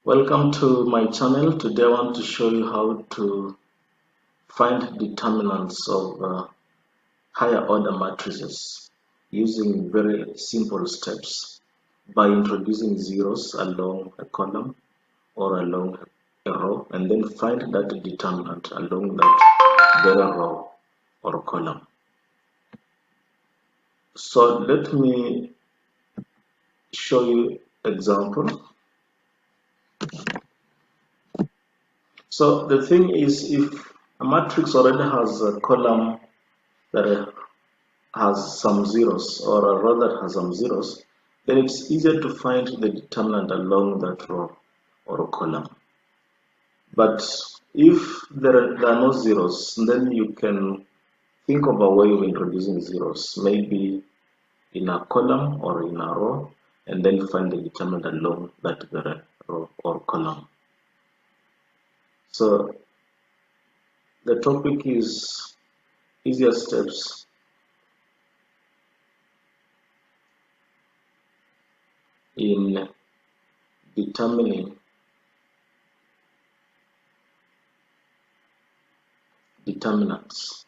Welcome to my channel. Today I want to show you how to find determinants of higher order matrices using very simple steps by introducing zeros along a column or along a row, and then find that determinant along that very row or column. So let me show you example. So the thing is, if a matrix already has a column that has some zeros or a row that has some zeros, then it's easier to find the determinant along that row or column. But if there are no zeros, then you can think of a way of introducing zeros, maybe in a column or in a row, and then find the determinant along that very row or column. So the topic is easier steps in determining determinants.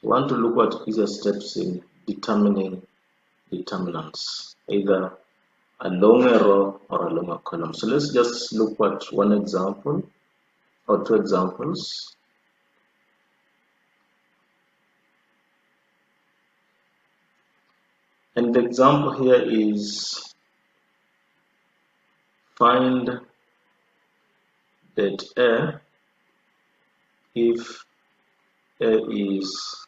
We want to look at easier steps in determining determinants, either along a row or along a column. So let's just look at one example or two examples. And the example here is find that A if A is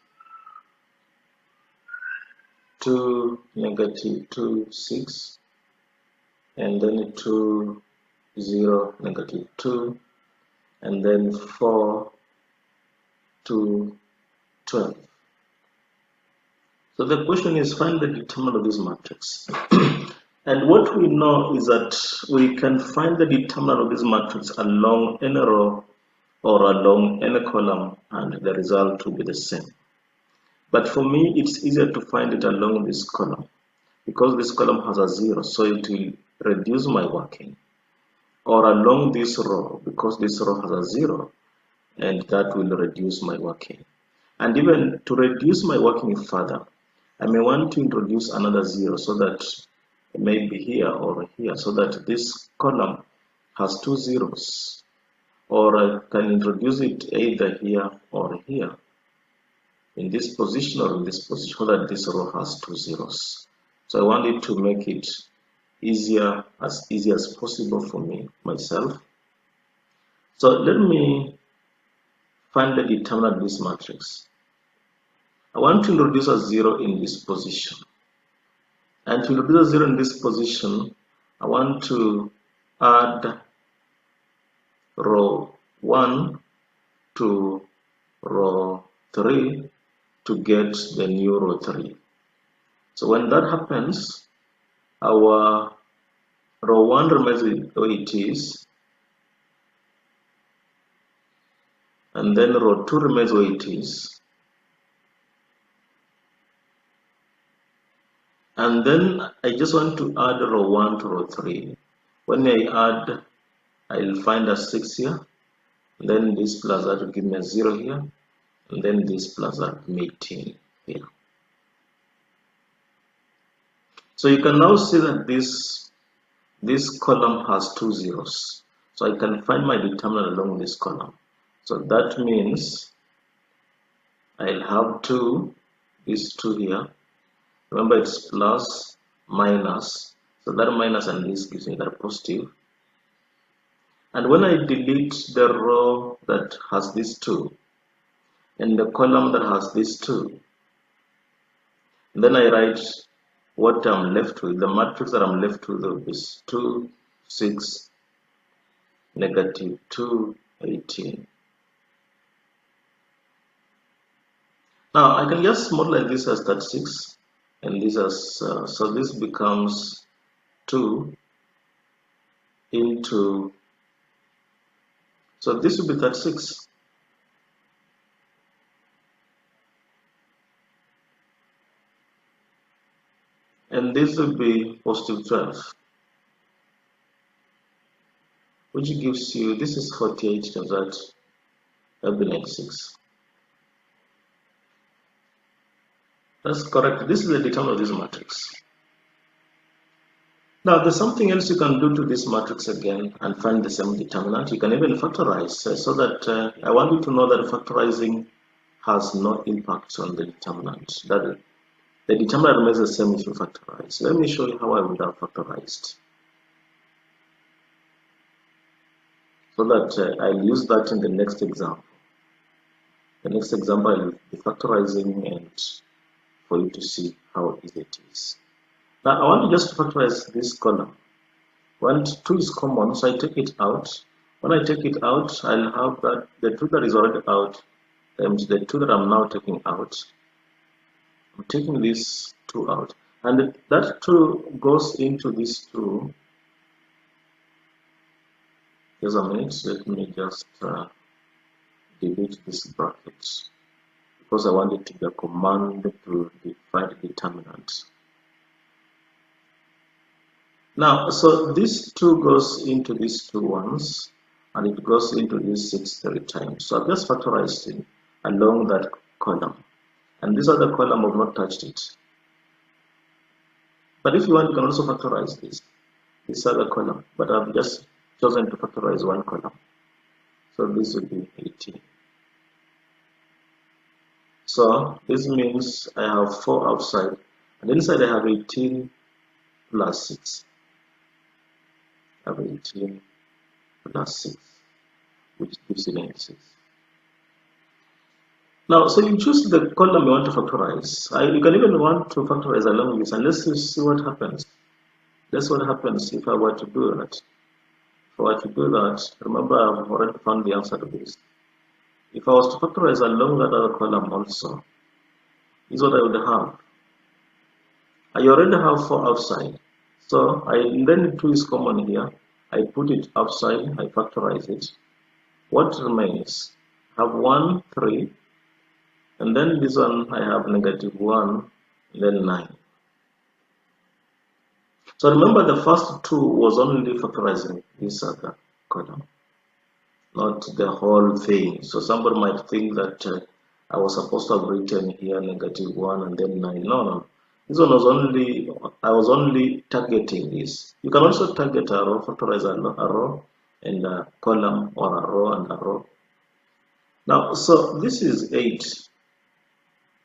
2, negative 2, 6, and then 2, 0, negative 2, and then 4, 2, 12. So the question is find the determinant of this matrix. And what we know is that we can find the determinant of this matrix along any row or along any column, and the result will be the same. But for me, it's easier to find it along this column because this column has a 0, so it will reduce my working. Or along this row because this row has a 0, and that will reduce my working. And even to reduce my working further, I may want to introduce another 0 so that it may be here or here, so that this column has two zeros. Or I can introduce it either here or here, in this position or in this position, so that this row has two zeros. So I want it to make it easy as possible for me, myself. So let me find the determinant of this matrix. I want to introduce a 0 in this position. And to introduce a 0 in this position, I want to add row 1 to row 3 to get the new row 3. So when that happens, our row 1 remains the way it is, and then row 2 remains the way it is, and then I just want to add row 1 to row 3. When I add, I'll find a 6 here, then this plus that will give me a 0 here, and then this plus that will give me 18 here. So you can now see that this column has two zeros. So I can find my determinant along this column. So that means I'll have these 2 here. Remember, it's plus, minus. So that minus and this gives me that positive. And when I delete the row that has these 2 and the column that has these 2, then I write what I'm left with. The matrix that I'm left with is 2, 6, negative 2, 18. Now I can just multiply this as 36 and this as so this becomes 2 into, so this will be 36. then this will be positive 12, which gives you, this is 48 times that, will be 96. That's correct. This is the determinant of this matrix. Now, there's something else you can do to this matrix again and find the same determinant. You can even factorize, so that I want you to know that factorizing has no impact on the determinant. That the determinant remains the same if you factorize. Let me show you how I would have factorized, so that I'll use that in the next example. The next example I will be factorizing and for you to see how easy it is. Now I want to just factorize this column. When 2 is common, so I take it out. When I take it out, I'll have that the 2 that is already out times the 2 that I'm now taking out. I'm taking this 2 out, and that 2 goes into this 2. Just a minute, let me just delete this bracket, because I want it to be a command to find the determinant. Now, so this 2 goes into these 2 ones, and it goes into this 6 3 times. So I've just factorized it along that column, and this other column I've not touched it. But if you want, you can also factorize this other column, but I've just chosen to factorize one column. So this will be 18. So this means I have 4 outside, and inside I have 18 plus 6. I have 18 plus 6, which gives you 96. Now, so you choose the column you want to factorize. You can even want to factorize along this, and let's see what happens. That's what happens if I were to do that. If I were to do that, remember I've already found the answer to this. If I was to factorize along that other column also, this is what I would have. I already have 4 outside. So then 2 is common here. I put it outside, I factorize it. What remains? I have 1, 3, and then this one I have -1, then 9. So remember the first 2 was only factorizing this other column, not the whole thing. So somebody might think that I was supposed to have written here -1 and then 9. No. This one was I was only targeting this. You can also target a row, factorize a row and a column, or a row and a row. Now, so this is 8,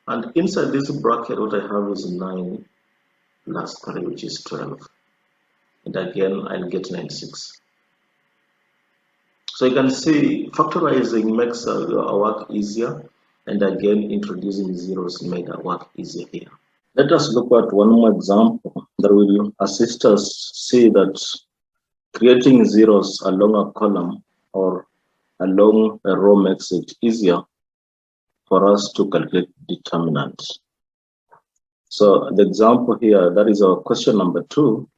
and inside this bracket what I have is 9 plus 3, which is 12, and again I'll get 96. So you can see factorizing makes our work easier, and again introducing zeros made our work easier here. Let us look at one more example that will assist us see that creating zeros along a column or along a row makes it easier for us to calculate determinant. So the example here, that is our question number 2.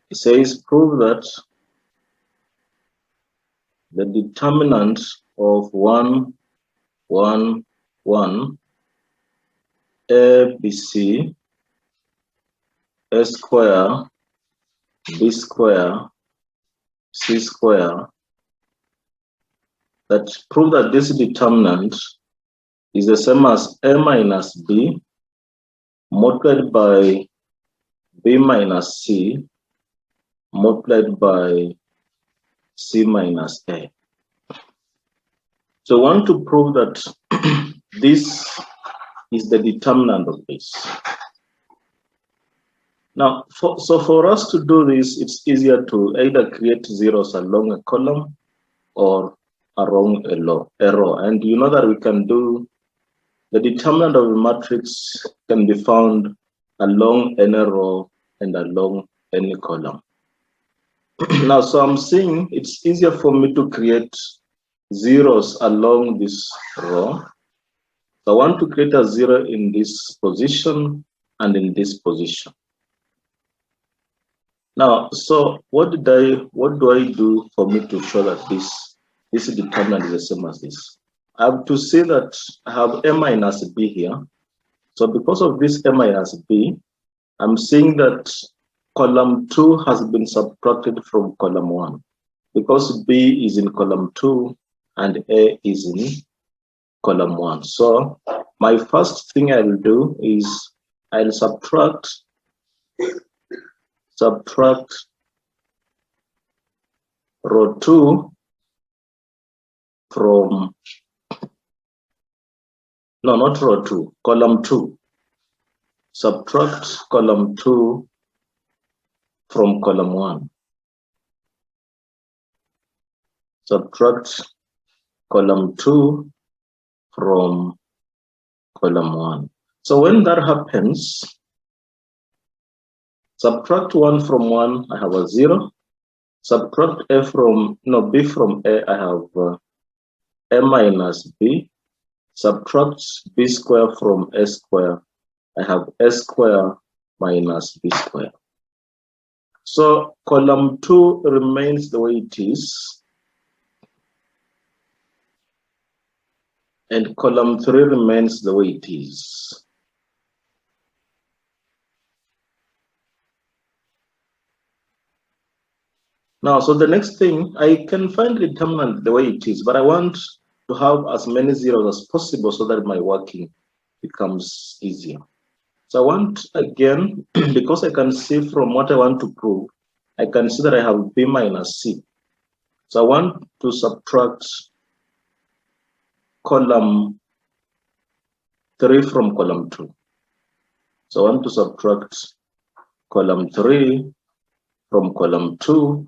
It says prove that the determinant of 1, 1, 1, A, B, C, A square, B square, C square, that prove that this determinant is the same as A minus B multiplied by B minus C multiplied by C minus A. So I want to prove that this is the determinant of this. Now, for us to do this, it's easier to either create zeros along a column or along a row. And you know that we can do the determinant of the matrix can be found along any row and along any column. Now, so I'm saying it's easier for me to create zeros along this row. So I want to create a 0 in this position and in this position. Now, so what do I do for me to show that this determinant is the same as this? I have to say that I have A minus B here. So because of this A minus B, I'm saying that column 2 has been subtracted from column 1 because B is in column 2 and A is in column 1. So my first thing I will do is I'll subtract row 2 from, no, not row 2, column 2. Subtract column 2 from column 1. Subtract column 2 from column 1. So when that happens, subtract 1 from 1, I have a 0. Subtract B from A, I have A minus B. Subtract B square from A square, I have A square minus B square. So column 2 remains the way it is, and column 3 remains the way it is. Now, so the next thing, I can find the determinant the way it is, but I want to have as many zeros as possible so that my working becomes easier. So I want, again, because I can see from what I want to prove, I can see that I have B minus C. So I want to subtract column 3 from column 2. So I want to subtract column 3 from column 2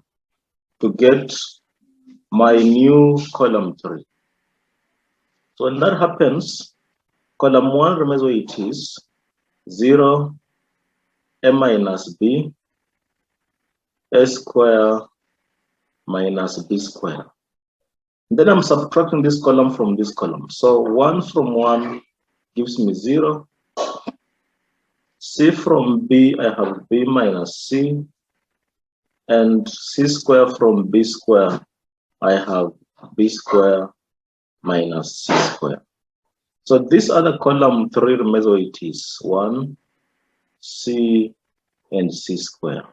to get my new column 3. So when that happens, column 1 remains where it is, 0, A minus B, A square minus B square. Then I'm subtracting this column from this column. So 1 from 1 gives me 0. C from B, I have B minus C. And C square from B square, I have B square minus C square. So this other column 3 remains where it is, 1, C, and C square.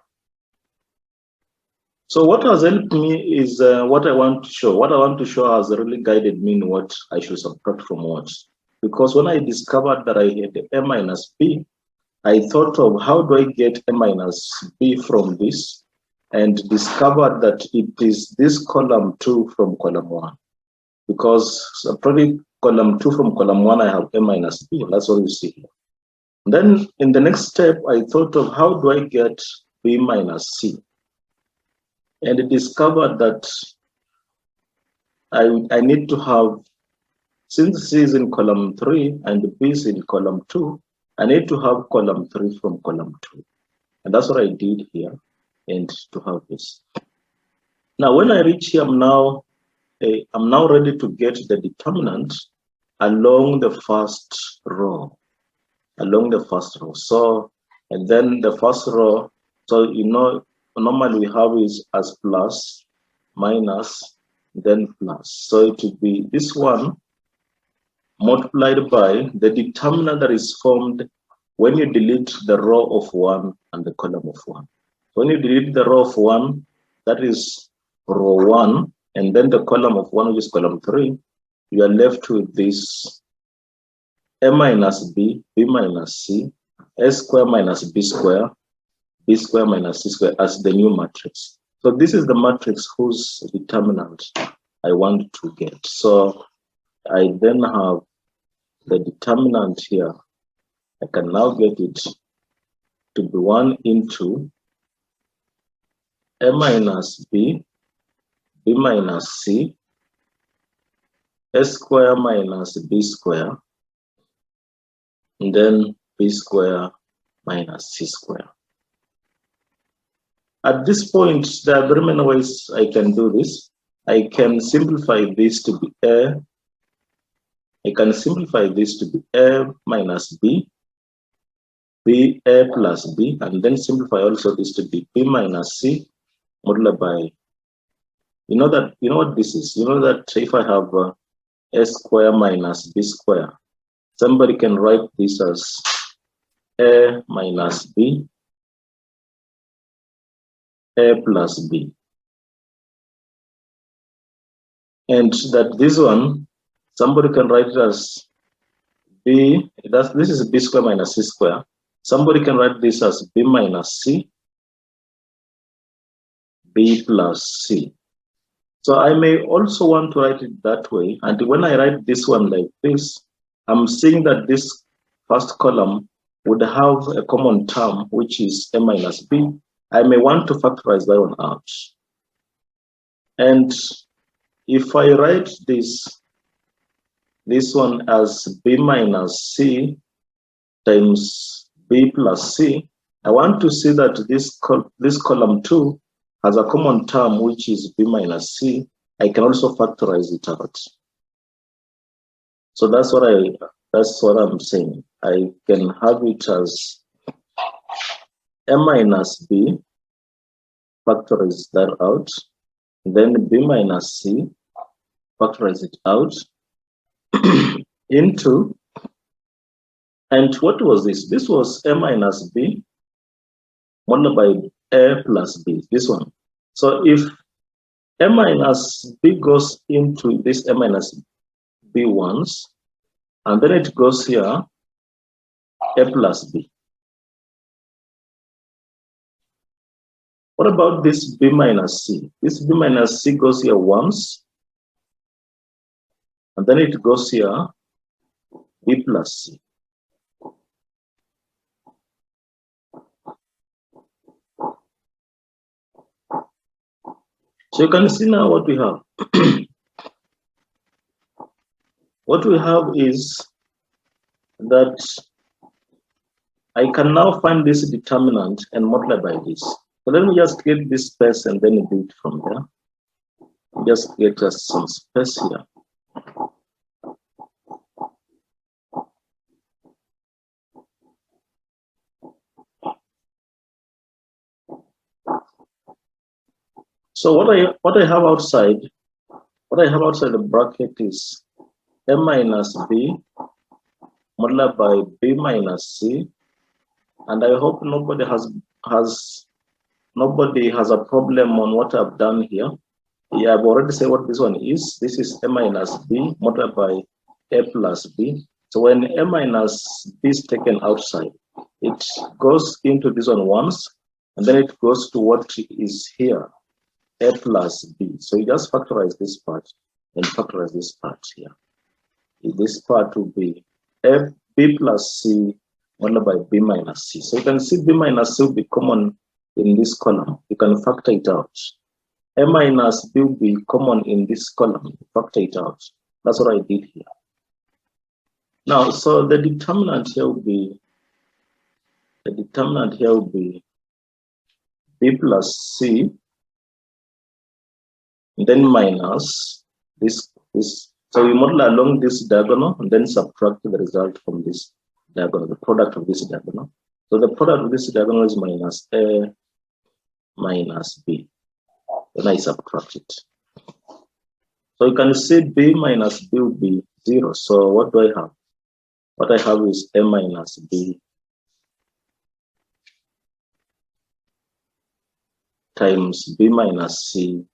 So what has helped me is what I want to show. What I want to show has really guided me in what I should subtract from what. Because when I discovered that I had A minus B, I thought of how do I get A minus B from this, and discovered that it is this column 2 from column 1. Because subtracting column 2 from column 1, I have A minus B. That's what you see here. Then in the next step, I thought of how do I get B minus C, and discovered that I need to have, since C is in column 3 and B is in column 2, I need to have column 3 from column 2. And that's what I did here, and to have this. Now when I reach here, I'm now ready to get the determinant along the first row. So, and then the first row, so normally we have is as plus, minus, then plus. So it would be this one multiplied by the determinant that is formed when you delete the row of 1 and the column of 1. When you delete the row of 1, that is row 1, and then the column of 1, which is column 3, you are left with this A minus B, B minus C, A square minus B square minus C square as the new matrix. So this is the matrix whose determinant I want to get. So I then have the determinant here. I can now get it to be 1 into A minus B, B minus C, A square minus B square, and then B square minus C square. At this point, there are very many ways I can do this. I can simplify this to be A. I can simplify this to be A minus B, B A plus B, and then simplify also this to be B minus C multiplied by, you know what this is? You know that if I have A square minus B square, somebody can write this as A minus B, A plus B. And that this one, somebody can write it as B, this is B square minus C square. Somebody can write this as B minus C, B plus C. So I may also want to write it that way. And when I write this one like this, I'm seeing that this first column would have a common term, which is A minus B. I may want to factorize that one out. And if I write this one as B minus C times B plus C, I want to see that this column 2 has a common term, which is B minus C. I can also factorize it out. So that's what I'm saying. I can have it as A minus B, factorize that out, then B minus C, factorize it out, into, and what was this? This was A minus B multiplied by A plus B, this one. So if A minus B goes into this A minus B once, and then it goes here, A plus B. What about this B minus C? This B minus C goes here once, and then it goes here, B plus C. So you can see now what we have. What we have is that I can now find this determinant and multiply by this. So let me just get this space and then do it from there. Just get us some space here. So what I have outside the bracket is A minus B multiplied by B minus C, and I hope nobody has a problem on what I've done here. Yeah, I've already said what this one is. This is A minus B multiplied by A plus B. So when A minus B is taken outside, it goes into this one once, and then it goes to what is here, A plus B. So you just factorize this part and factorize this part here. This part will be A B plus C multiplied by B minus C. So you can see B minus C will be common in this column. You can factor it out. A minus B will be common in this column. Factor it out. That's what I did here. Now, so the determinant here will be B plus C, then minus this. So we multiply along this diagonal and then subtract the result from this diagonal, the product of this diagonal. So the product of this diagonal is minus A minus B. Then I subtract it. So you can see B minus B will be 0. So what do I have? What I have is A minus B times B minus C.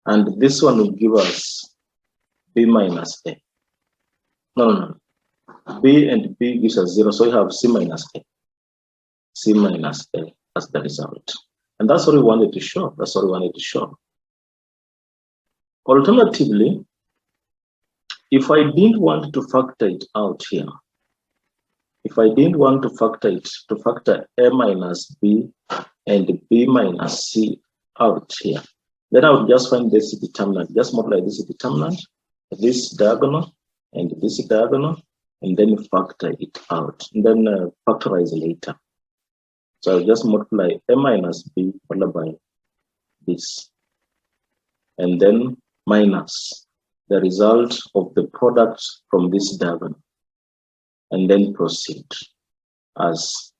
And this one will give us B minus A. No. B and B gives us 0. So we have C minus A. C minus A as the result. And that's what we wanted to show. Alternatively, if I didn't want to factor it out here, factor A minus B and B minus C out here, then I would just find this determinant. Just multiply this determinant, this diagonal, and this diagonal, and then factor it out, and then factorize later. So I'll just multiply A minus B followed by this, and then minus the result of the product from this diagonal, and then proceed as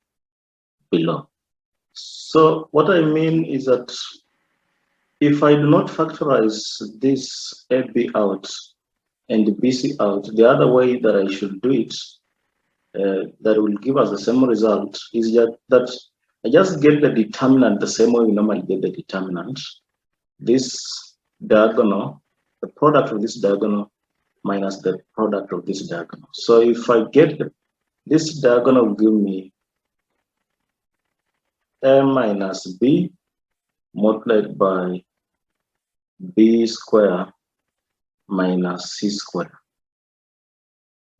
below. So what I mean is that if I do not factorize this AB out and BC out, the other way that I should do it that will give us the same result is that I just get the determinant the same way we normally get the determinant. This diagonal, the product of this diagonal minus the product of this diagonal. So if I get this diagonal will give me a minus b multiplied by b square minus c square.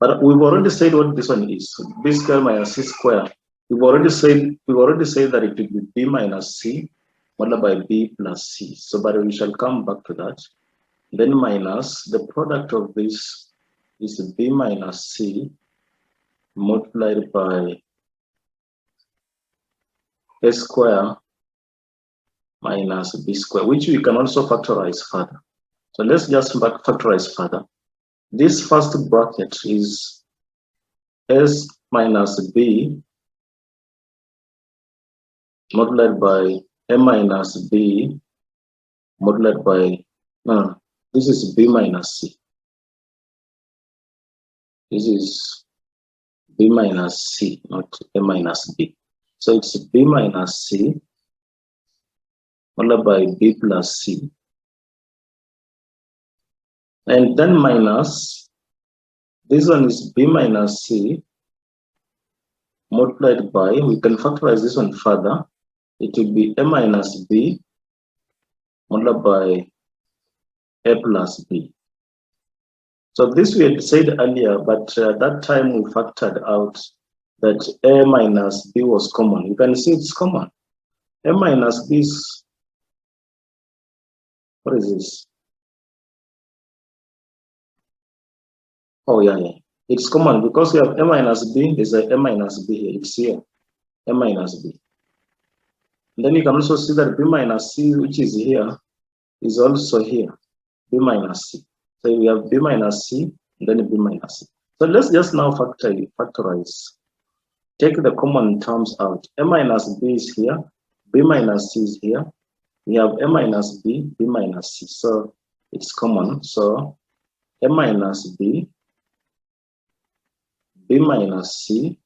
But we've already said what this one is. So b square minus c square. We've already said that it will be b minus c multiplied by b plus c. So, but we shall come back to that. Then minus the product of this is b minus c multiplied by a square minus b square, which we can also factorize further. So let's just factorize further. This first bracket is s minus b multiplied by a minus b multiplied by, no, this is b minus c. This is b minus c, not a minus b. So it's b minus c multiplied by b plus c. And then minus, this one is b minus c multiplied by, we can factorize this one further. It will be a minus b multiplied by a plus b. So this we had said earlier, but at that time we factored out that a minus b was common. You can see it's common. A minus b is, what is this? Oh yeah, it's common because we have a minus b. There's a minus b here. It's here, a minus b. And then you can also see that b minus c, which is here, is also here, b minus c. So we have b minus c and then b minus c. So let's just now factorize. Take the common terms out. A minus b is here, b minus c is here. We have a minus b, b minus c. So it's common. So a minus b, b minus c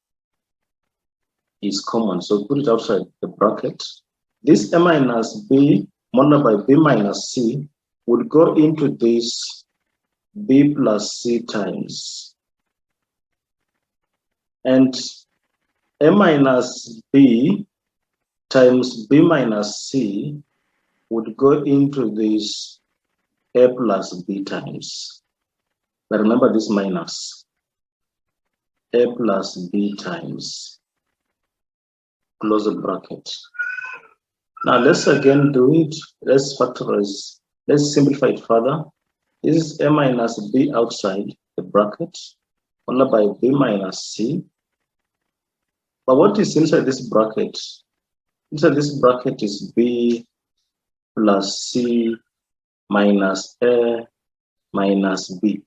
is common. So put it outside the bracket. This a minus b multiplied by b minus c would go into this b plus c times. And a minus b times b minus c would go into this a plus b times. But remember this minus. A plus b times, close the bracket. Now let's again do it. Let's factorize. Let's simplify it further. This is a minus b outside the bracket, followed by b minus c. But what is inside this bracket? Inside this bracket is b plus c minus a minus b.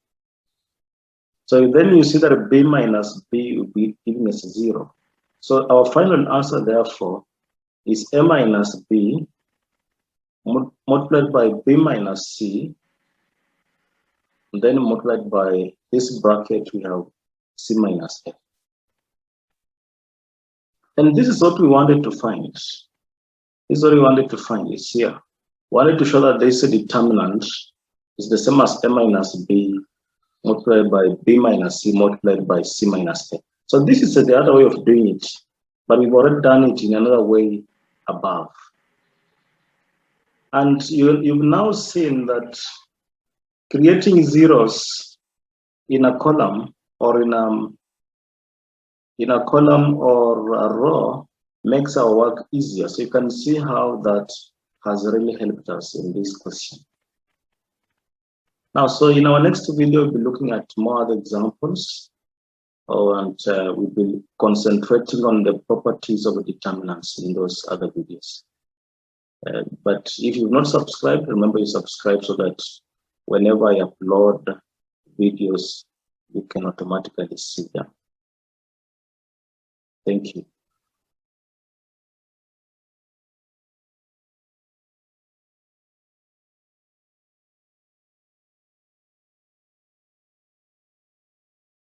So then you see that b minus b will be giving us 0. So our final answer, therefore, is a minus b multiplied by b minus c, and then multiplied by this bracket, we have c minus a. And this is what we wanted to find. This is what we wanted to find is here. We wanted to show that this determinant is the same as a minus b multiplied by b minus c multiplied by c minus a. So this is the other way of doing it, but we've already done it in another way above. And you've now seen that creating zeros in a column or in a column or a row makes our work easier. So you can see how that has really helped us in this question. Now, so in our next video, we'll be looking at more other examples, and we'll be concentrating on the properties of determinants in those other videos. But if you've not subscribed, remember you subscribe so that whenever I upload videos, you can automatically see them. Thank you.